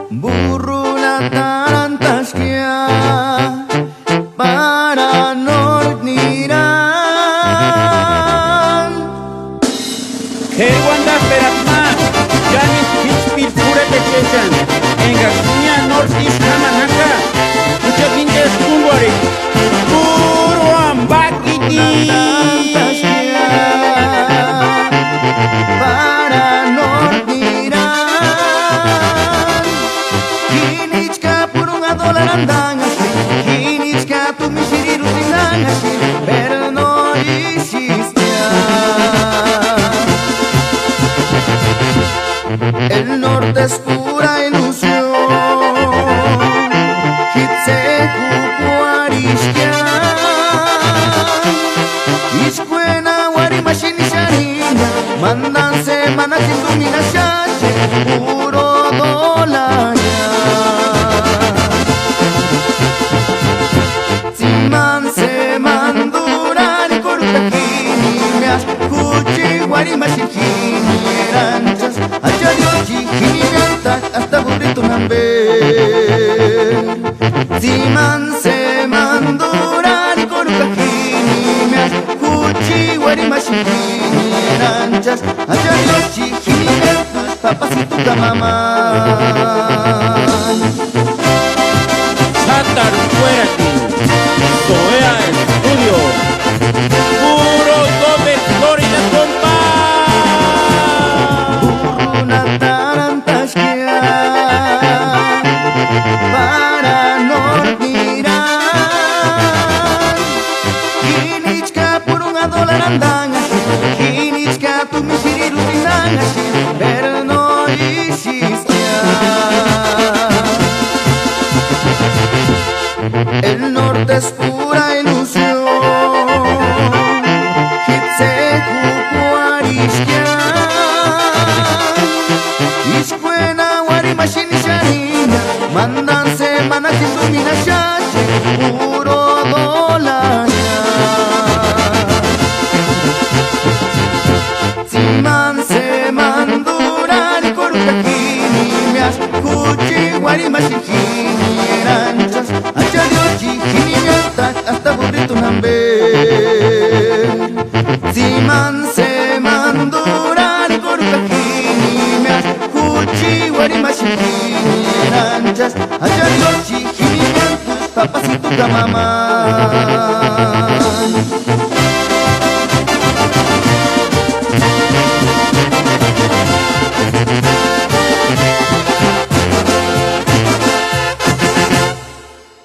Burrula tarantashkia para norniran Kerwanda peratma yani hiçbir pura geçeceksin. Engasnya nortis kamanaka. Ucap indes kumbori. Buruan bakiti. tarantashkia para norniran Kinichka purunga dolarandangashi Kinichka tu mishiriru sinangashi pero no hiciste El norte es pura ilusión Hitseku kuarishkia Ishkuena warimashini sharinya Mandanse manakindu minashache Puro dolaya Simanse mandurari korukakini Mias kuchi warimashikini Eranchas Achadiochi kini miantak hasta burrito namber Simanse mandurari korukakini Mias kuchi warimashikini Eranchas Achadiochi kini miantak papacito kamamay Satar fuera aquí. Soea Estudio. Puro doble Florida compa. Burruna tarantashkia para norniran Kinichka purunga dolarandangashi Kinichka tu mishiriru sinangashi pero no hiciste El norte es pura ilusión Hitseku kuarishkia Ishkuena warimashini sharinya Mandanse manakindu minashache Puro dolaya Simanse mandurari korukakini Mias kuchi warimashikini Eranchas Achadiochi kini miantak hasta burrito namber Simanse mandurari korukakini Mias kuchi warimashikini Eranchas Achadiochi kini miantak papacito kamamay